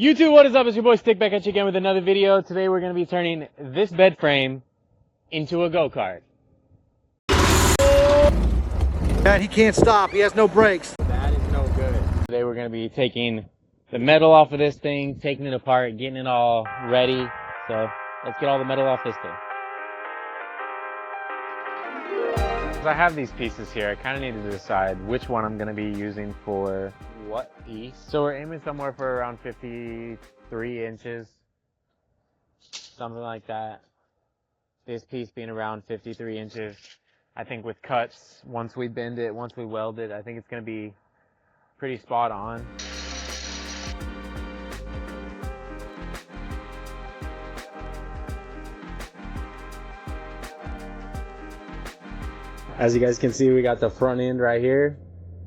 YouTube, what is up? It's your boy Stick back at you again with another video. Today we're going to be turning this bed frame into a go-kart. Dad, he can't stop. He has no brakes. That is no good. Today we're going to be taking the metal off of this thing, taking it apart, getting it all ready. So let's get all the metal off this thing. I have these pieces here. I kind of need to decide which one I'm going to be using for what piece. So we're aiming somewhere for around 53 inches, something like that. This piece being around 53 inches. I think with cuts, once we bend it, once we weld it, I think it's going to be pretty spot on. As you guys can see, we got the front end right here.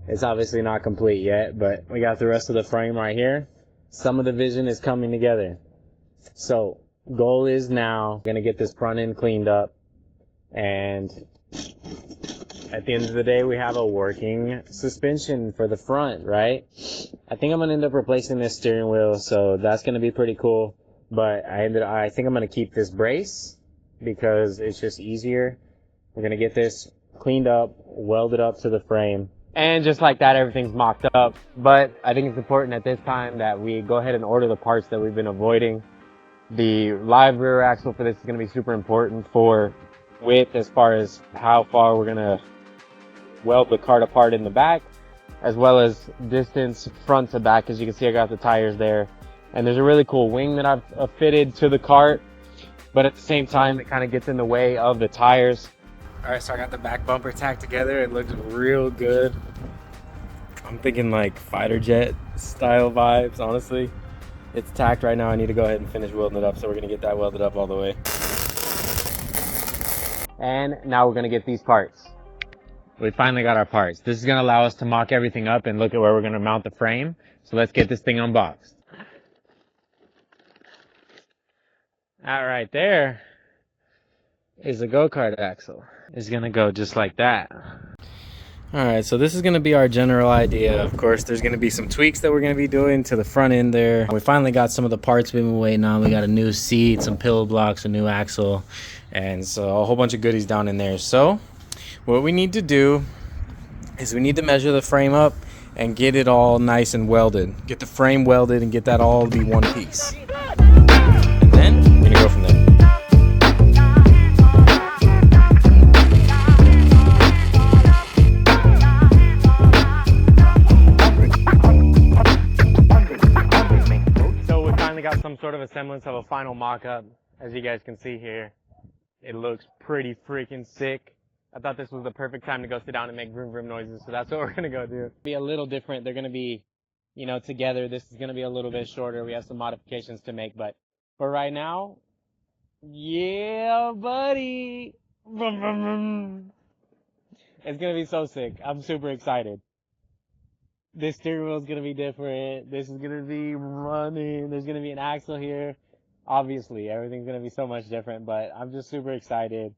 It's obviously not complete yet, but we got the rest of the frame right here. Some of the vision is coming together. So, goal is now gonna get this front end cleaned up, and at the end of the day, we have a working suspension for the front, right? I think I'm gonna end up replacing this steering wheel, so that's gonna be pretty cool. But I think I'm gonna keep this brace because it's just easier. We're gonna get this cleaned up, welded up to the frame, and just like that, everything's mocked up. But I think it's important at this time that we go ahead and order the parts that we've been avoiding. The live rear axle for this is going to be super important for width, as far as how far we're going to weld the cart apart in the back, as well as distance front to back. As you can see, I got the tires there, and there's a really cool wing that I've fitted to the cart, but at the same time it kind of gets in the way of the tires. Alright, so I got the back bumper tacked together. It looks real good. I'm thinking like fighter jet style vibes, honestly. It's tacked right now. I need to go ahead and finish welding it up, so we're going to get that welded up all the way. And now we're going to get these parts. We finally got our parts. This is going to allow us to mock everything up and look at where we're going to mount the frame. So let's get this thing unboxed. Alright, there is a go-kart axle. It's gonna go just like that. Alright, so this is gonna be our general idea. Of course, there's gonna be some tweaks that we're gonna be doing to the front end there. We finally got some of the parts we've been waiting on. We got a new seat, some pillow blocks, a new axle, and so a whole bunch of goodies down in there. So what we need to do is we need to measure the frame up and get it all nice and welded. Get the frame welded and get that all to be one piece. And then we're gonna go from there. Got some sort of a semblance of a final mock-up. As you guys can see here, it looks pretty freaking sick. I thought this was the perfect time to go sit down and make vroom vroom noises, so that's what we're gonna go do. Be a little different. They're gonna be, you know, together. This is gonna be a little bit shorter. We have some modifications to make, but for right now, yeah, buddy. Vroom, vroom, vroom. It's gonna be so sick. I'm super excited. This steering wheel is going to be different. This is going to be running. There's going to be an axle here. Obviously, everything's going to be so much different, but I'm just super excited.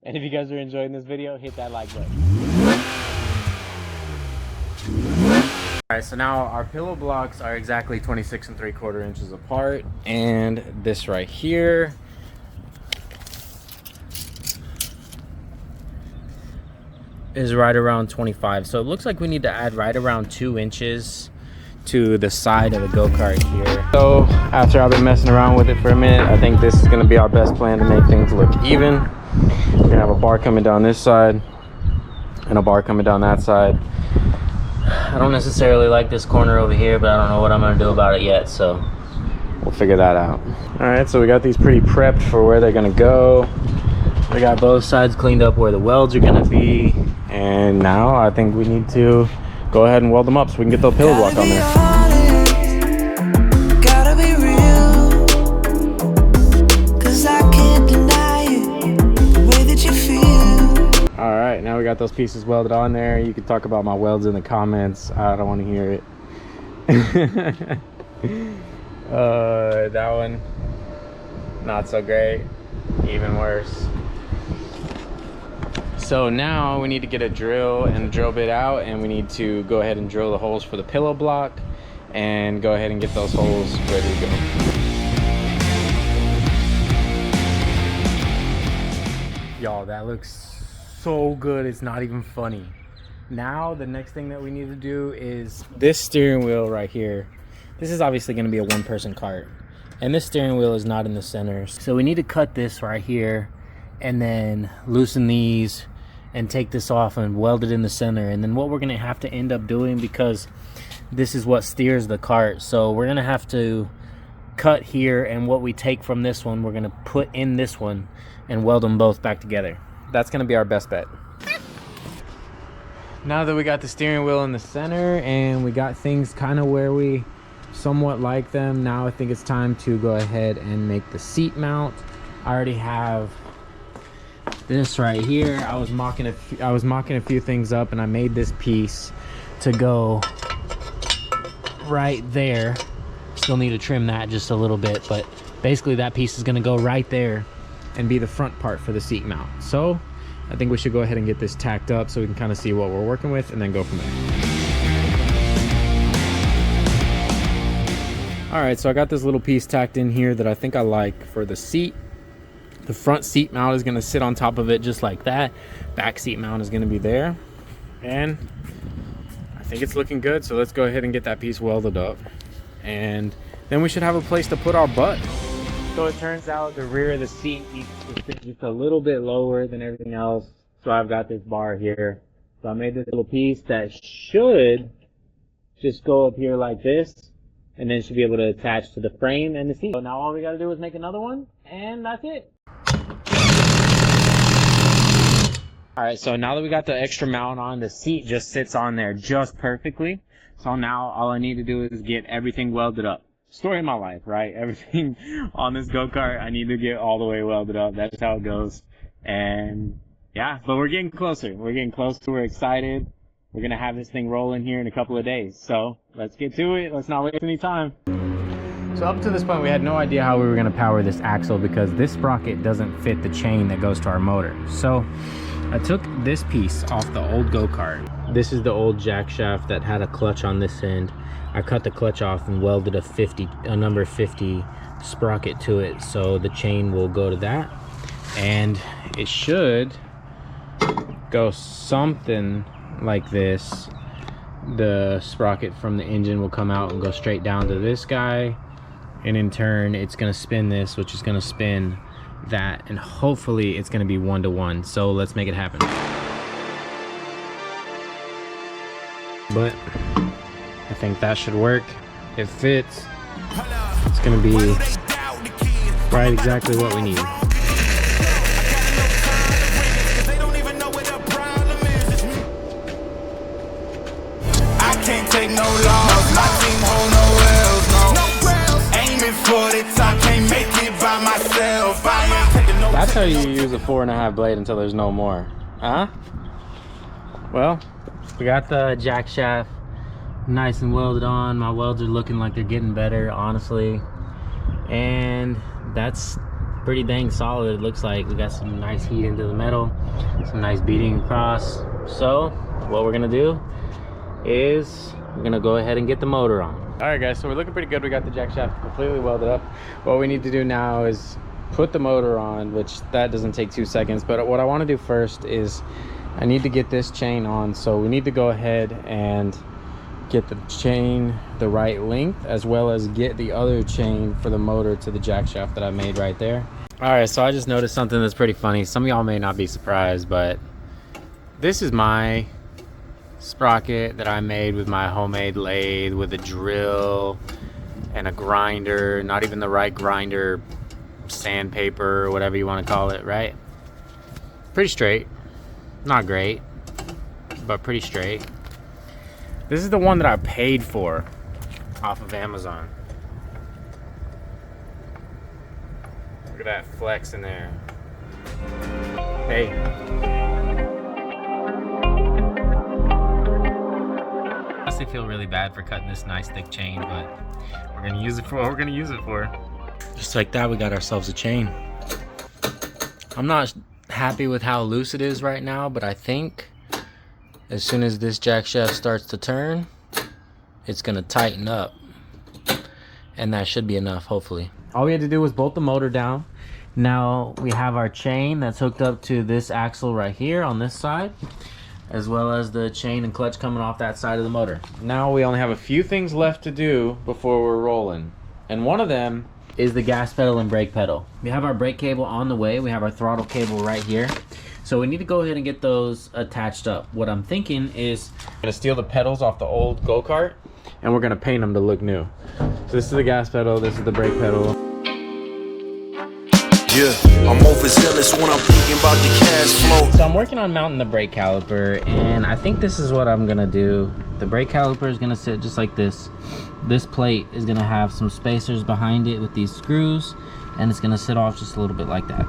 And if you guys are enjoying this video, hit that like button. Alright, so now our pillow blocks are exactly 26 3/4 inches apart. And this right here is right around 25, so it looks like we need to add right around 2 inches to the side of the go-kart here. So after I've been messing around with it for a minute, I think this is going to be our best plan to make things look even. We're going to have a bar coming down this side and a bar coming down that side. I don't necessarily like this corner over here, but I don't know what I'm going to do about it yet, so we'll figure that out. Alright, so we got these pretty prepped for where they're going to go. We got both sides cleaned up where the welds are going to be. And now I think we need to go ahead and weld them up so we can get the pillow block on there. Gotta be real, 'cause I can't deny it, the way that you feel. Alright, now we got those pieces welded on there. You can talk about my welds in the comments. I don't want to hear it. That one, not so great. Even worse. So now we need to get a drill and a drill bit out, and we need to go ahead and drill the holes for the pillow block. and go ahead and get those holes ready to go. Y'all, that looks so good, it's not even funny. Now the next thing that we need to do is this steering wheel right here. This is obviously going to be a one-person cart, and this steering wheel is not in the center, so we need to cut this right here and then loosen these and take this off and weld it in the center. And then what we're going to have to end up doing, because this is what steers the cart, so we're going to have to cut here, and what we take from this one we're going to put in this one and weld them both back together. That's going to be our best bet. Now that we got the steering wheel in the center and we got things kind of where we somewhat like them, now I think it's time to go ahead and make the seat mount. I already have this right here. I was mocking a few things up, and I made this piece to go right there. Still need to trim that just a little bit, but basically that piece is going to go right there and be the front part for the seat mount. So I think we should go ahead and get this tacked up so we can kind of see what we're working with and then go from there. All right, so I got this little piece tacked in here that I think I like for the seat. The front seat mount is going to sit on top of it just like that. Back seat mount is going to be there. And I think it's looking good, so let's go ahead and get that piece welded up. And then we should have a place to put our butt. So it turns out the rear of the seat needs to sit just a little bit lower than everything else. So I've got this bar here. So I made this little piece that should just go up here like this, and then should be able to attach to the frame and the seat. So now all we got to do is make another one, and that's it. Alright, so now that we got the extra mount on, the seat just sits on there just perfectly. So now all I need to do is get everything welded up. Story of my life, right? Everything on this go-kart, I need to get all the way welded up. That's how it goes. And yeah, but we're getting closer. We're getting closer. We're excited. We're going to have this thing rolling here in a couple of days. So let's get to it. Let's not waste any time. So up to this point, we had no idea how we were going to power this axle because this sprocket doesn't fit the chain that goes to our motor. So I took this piece off the old go-kart. This is the old jack shaft that had a clutch on this end. I cut the clutch off and welded a number 50 sprocket to it, so the chain will go to that, and it should go something like this. The sprocket from the engine will come out and go straight down to this guy, and in turn it's going to spin this, which is going to spin that, and hopefully it's going to be 1-to-1. So let's make it happen. But I think that should work. It fits. It's gonna be right exactly what we need. I can't take no loss. My team hold no L's, no. Aiming for the top, can't make it by myself. That's how you use a 4.5 blade until there's no more. Huh? Well, we got the jack shaft nice and welded on. My welds are looking like they're getting better, honestly, and that's pretty dang solid. It looks like we got some nice heat into the metal, some nice beating across. So what we're gonna do is we're gonna go ahead and get the motor on. All right guys, so we're looking pretty good. We got the jack shaft completely welded up. What we need to do now is put the motor on, which that doesn't take 2 seconds, but what I want to do first is I need to get this chain on. So we need to go ahead and get the chain the right length, as well as get the other chain for the motor to the jack shaft that I made right there. All right, so I just noticed something that's pretty funny. Some of y'all may not be surprised, but this is my sprocket that I made with my homemade lathe with a drill and a grinder, not even the right grinder, sandpaper or whatever you want to call it, right? Pretty straight. Not great, but pretty straight. This is the one that I paid for off of Amazon. Look at that flex in there. Hey. I honestly feel really bad for cutting this nice thick chain, but we're gonna use it for what we're gonna use it for. Just like that, we got ourselves a chain. I'm not happy with how loose it is right now, but I think as soon as this jack shaft starts to turn, it's gonna tighten up. and that should be enough, hopefully. All we had to do was bolt the motor down. Now we have our chain that's hooked up to this axle right here on this side, as well as the chain and clutch coming off that side of the motor. Now we only have a few things left to do before we're rolling, and one of them is the gas pedal and brake pedal. We have our brake cable on the way. We have our throttle cable right here. So we need to go ahead and get those attached up. What I'm thinking is I'm gonna steal the pedals off the old go-kart and we're gonna paint them to look new. So this is the gas pedal, this is the brake pedal. Yeah, I'm overzealous when I'm thinking about the cash flow. So I'm working on mounting the brake caliper, and I think this is what I'm gonna do. The brake caliper is gonna sit just like this. This plate is gonna have some spacers behind it with these screws, and it's gonna sit off just a little bit like that.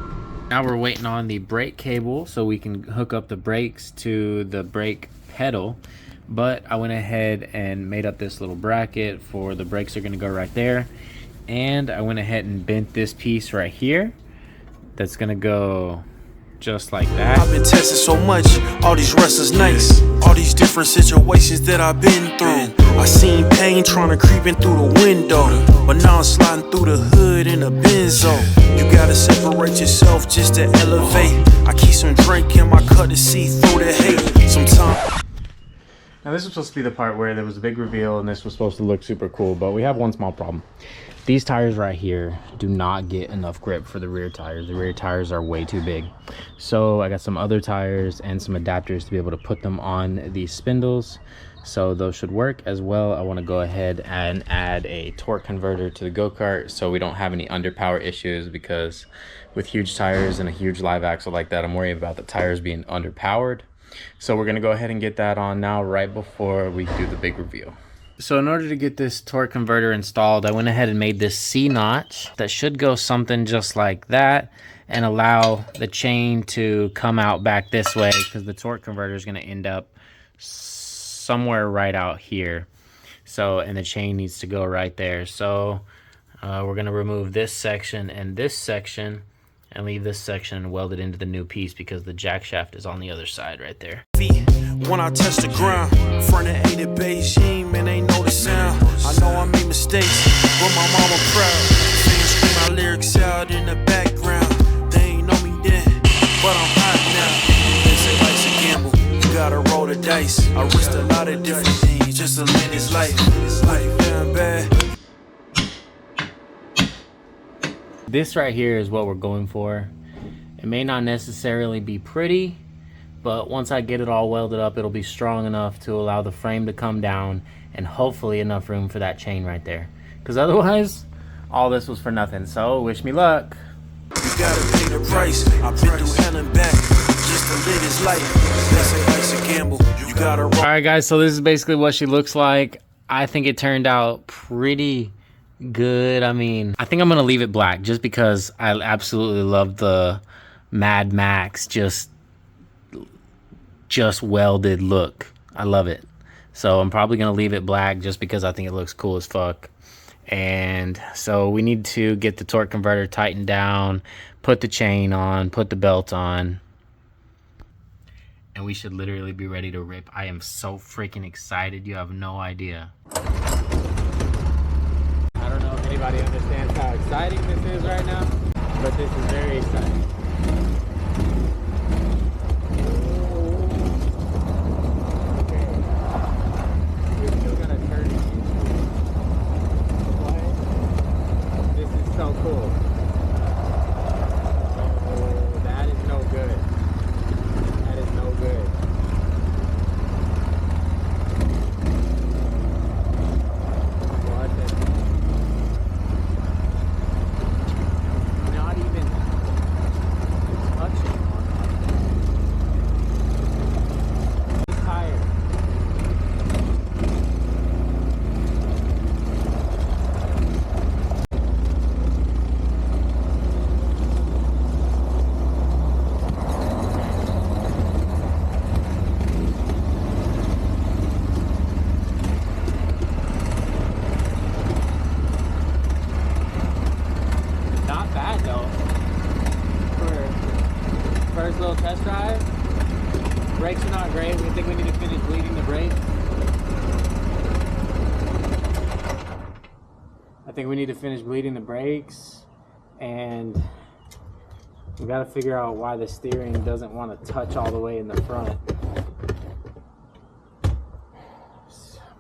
Now we're waiting on the brake cable so we can hook up the brakes to the brake pedal. But I went ahead and made up this little bracket for the brakes are gonna go right there. And I went ahead and bent this piece right here. That's gonna go just like that. I've been tested so much, all these restless nights, all these different situations that I've been through. I seen pain trying to creep in through the window, but now I'm sliding through the hood in a benzo. You gotta separate yourself just to elevate. I keep some drink in my cup to see through the hate. Sometimes. Now this was supposed to be the part where there was a big reveal and this was supposed to look super cool, but we have one small problem. These tires right here do not get enough grip for the rear tires. The rear tires are way too big. So I got some other tires and some adapters to be able to put them on these spindles. So those should work as well. I want to go ahead and add a torque converter to the go-kart so we don't have any underpower issues, because with huge tires and a huge live axle like that, I'm worried about the tires being underpowered. So we're going to go ahead and get that on now right before we do the big reveal. So in order to get this torque converter installed, I went ahead and made this C-notch that should go something just like that and allow the chain to come out back this way, because the torque converter is going to end up somewhere right out here. So, and the chain needs to go right there. So we're going to remove this section and leave this section and weld it into the new piece, because the jack shaft is on the other side right there. When I touch the ground, front of 8 at Beijing, man, ain't know the sound. I know I made mistakes, but my mama proud. Fans scream my lyrics out in the background. They ain't know me then, but I'm hot now. They say life's a gamble, you gotta roll the dice. I risked a lot of different things just to live this life. This life, man, bad. This right here is what we're going for. It may not necessarily be pretty, but once I get it all welded up, it'll be strong enough to allow the frame to come down and hopefully enough room for that chain right there. Because otherwise, all this was for nothing. So wish me luck. You gotta pay the price. I've been through hell and back just to live this life. They say life's a gamble. You gotta roll. Alright guys, so this is basically what she looks like. I think it turned out pretty good. I mean, I think I'm gonna leave it black just because I absolutely love the Mad Max just welded look. I love it. So I'm probably gonna leave it black just because I think it looks cool as fuck. And so we need to get the torque converter tightened down, put the chain on, put the belt on, and we should literally be ready to rip. I am so freaking excited, you have no idea. I don't know if anybody understands how exciting this is right now, but this is very exciting. So cool. Oh, that is no good. That is no good. What the? Not even touching on that. This tire. First little test drive. Brakes are not great. We think we need to finish bleeding the brakes. I think we need to finish bleeding the brakes, and we got to figure out why the steering doesn't want to touch all the way in the front.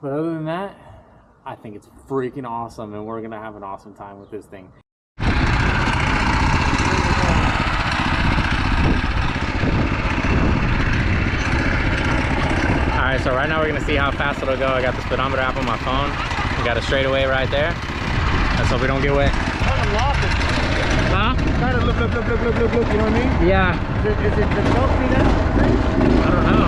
But other than that, I think it's freaking awesome, and we're gonna have an awesome time with this thing. Alright, so right now we're gonna see how fast it'll go. I got the speedometer app on my phone. We got a straightaway right there. Let's hope we don't get wet. Kind of lost it. Huh? Kind of look, you know what I mean? Yeah. Is it the trophy that? I don't know.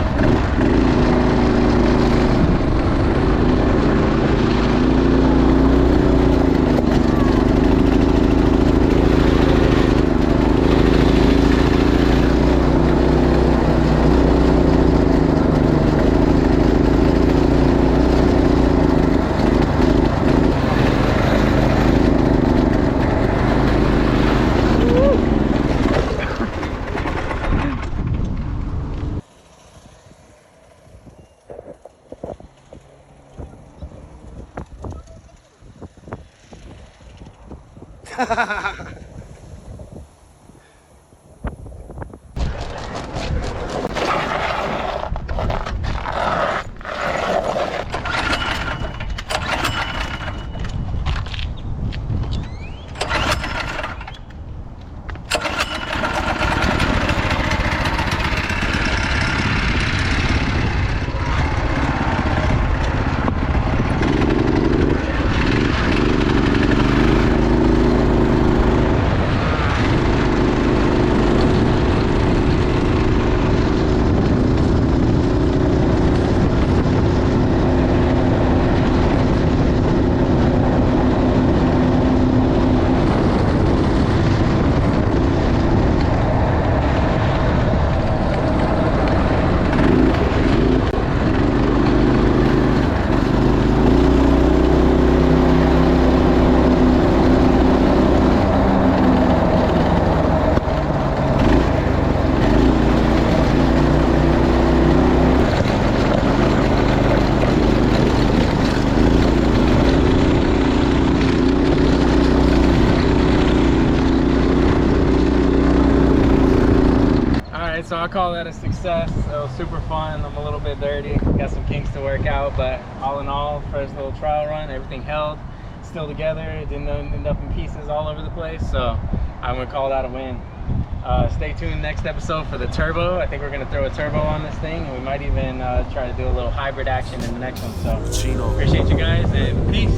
So I call that a success. It was super fun. I'm a little bit dirty, got some kinks to work out, but all in all, first little trial run, everything held, still together. It didn't end up in pieces all over the place, so I'm gonna call that a win. Stay tuned next episode for the turbo. I think we're gonna throw a turbo on this thing, and we might even try to do a little hybrid action in the next one. So appreciate you guys, and peace.